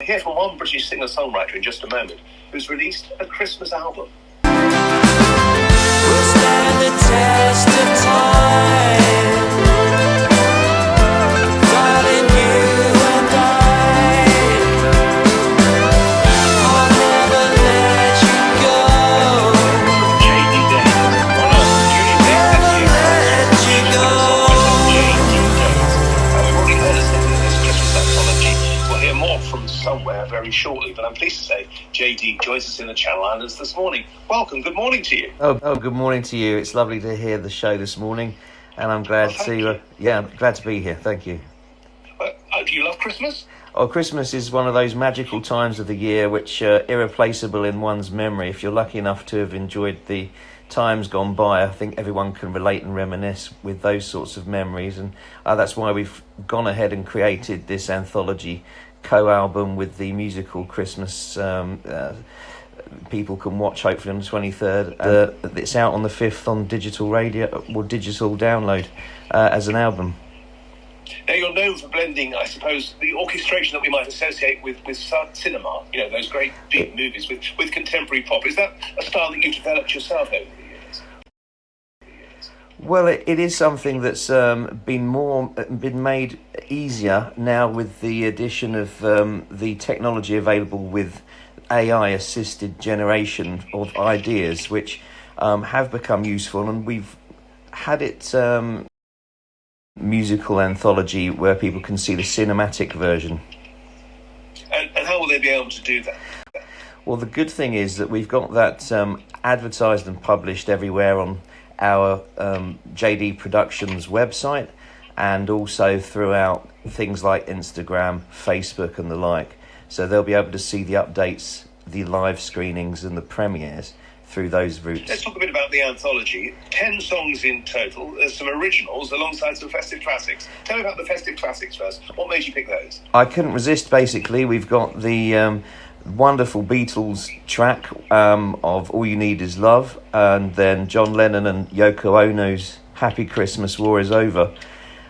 We'll hear from one British singer-songwriter in just a moment who's released a Christmas album. We'll stand the test of time, darling, you and I. I'll never let you go. JD Days. Let you go. JD Days. We've already heard a snippet of this Christmas anthology. We'll hear more from somewhere very shortly, but I'm pleased to say JD joins us in the Channel Islands this morning. Welcome, good morning to you. Oh, good morning to you. It's lovely to hear the show this morning, and I'm glad I'm glad to be here. Thank you. Do you love Christmas? Oh, Christmas is one of those magical times of the year which are irreplaceable in one's memory. If you're lucky enough to have enjoyed the times gone by, I think everyone can relate and reminisce with those sorts of memories, and that's why we've gone ahead and created this anthology co-album with the musical Christmas people can watch hopefully on the 23rd. It's out on the 5th on digital radio or digital download as an album. Now, you're known for blending, I suppose, the orchestration that we might associate with cinema, you know, those great big movies, with contemporary pop. Is that a style that you've developed yourself over the years? Well, it is something that's been made easier now with the addition of the technology available with AI-assisted generation of ideas, which have become useful, and we've had it musical anthology where people can see the cinematic version. And how will they be able to do that? Well, the good thing is that we've got that advertised and published everywhere on our JD Productions website, and also throughout things like Instagram, Facebook and the like. So they'll be able to see the updates, the live screenings and the premieres through those routes. Let's talk a bit about the anthology. 10 songs in total. There's some originals alongside some festive classics. Tell me about the festive classics first. What made you pick those? I couldn't resist, basically. We've got the wonderful Beatles track of All You Need Is Love, and then John Lennon and Yoko Ono's Happy Christmas, War Is Over.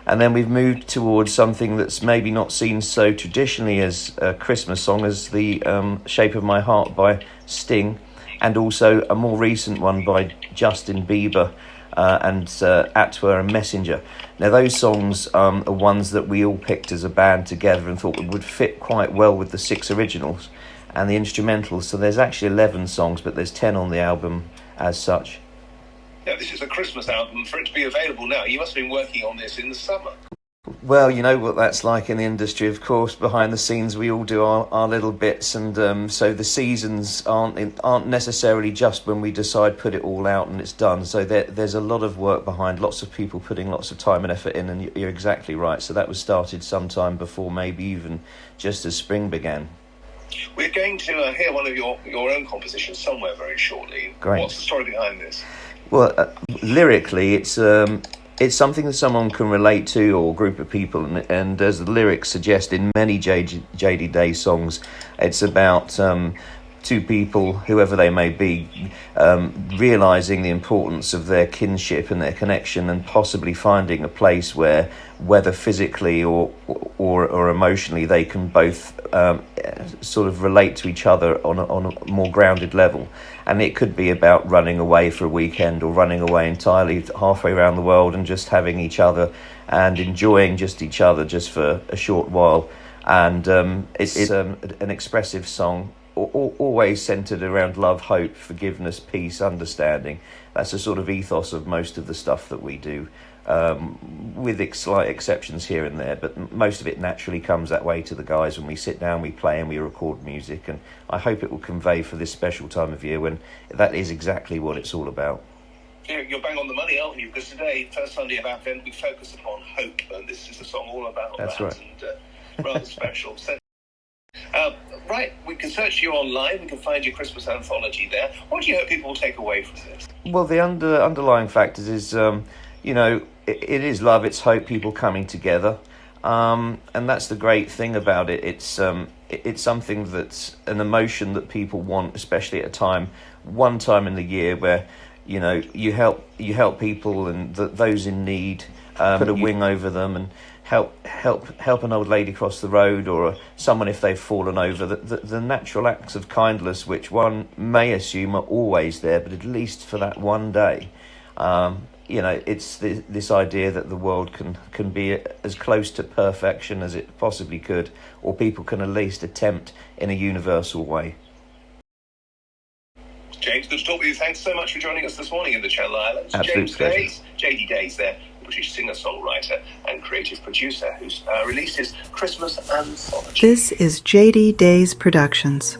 And then we've moved towards something that's maybe not seen so traditionally as a Christmas song as the Shape of My Heart by Sting, and also a more recent one by Justin Bieber and Atwa and Messenger. Now those songs are ones that we all picked as a band together and thought would fit quite well with the 6 originals and the instrumentals. So there's actually 11 songs, but there's 10 on the album as such. Now, this is a Christmas album. For it to be available now, you must have been working on this in the summer. Well, you know what that's like in the industry, of course. Behind the scenes, we all do our little bits, and so the seasons aren't necessarily just when we decide put it all out and it's done. So there's a lot of work behind, lots of people putting lots of time and effort in, and you're exactly right. So that was started sometime before, maybe even just as spring began. We're going to hear one of your own compositions somewhere very shortly. Great. What's the story behind this? Well, lyrically, it's something that someone can relate to, or a group of people, and as the lyrics suggest in many JD Days songs, it's about two people, whoever they may be, realising the importance of their kinship and their connection, and possibly finding a place where, whether physically or emotionally, they can both sort of relate to each other on a more grounded level. And it could be about running away for a weekend, or running away entirely halfway around the world and just having each other and enjoying just each other just for a short while. And it's an expressive song, always centred around love, hope, forgiveness, peace, understanding. That's the sort of ethos of most of the stuff that we do, with slight exceptions here and there, but most of it naturally comes that way to the guys when we sit down, we play and we record music, and I hope it will convey for this special time of year when that is exactly what it's all about. You're bang on the money, aren't you? Because today, first Sunday of Advent, we focus upon hope, and this is a song all about That's that. right. And rather special. So, right, we can search you online, we can find your Christmas anthology there. What do you hope people will take away from this? Well, the underlying factors is, it is love, it's hope, people coming together. And that's the great thing about it. It's something that's an emotion that people want, especially at one time in the year where, you help people and those in need, put a wing over them and help an old lady cross the road, or someone if they've fallen over. The natural acts of kindness, which one may assume are always there, but at least for that one day, it's this idea that the world can be as close to perfection as it possibly could, or people can at least attempt in a universal way. James, good to talk with you. Thanks so much for joining us this morning in the Channel Islands. Absolute James pleasure. Days, JD Days there, British singer-songwriter and creative producer who's released his Christmas Anthology. This is JD Days Productions.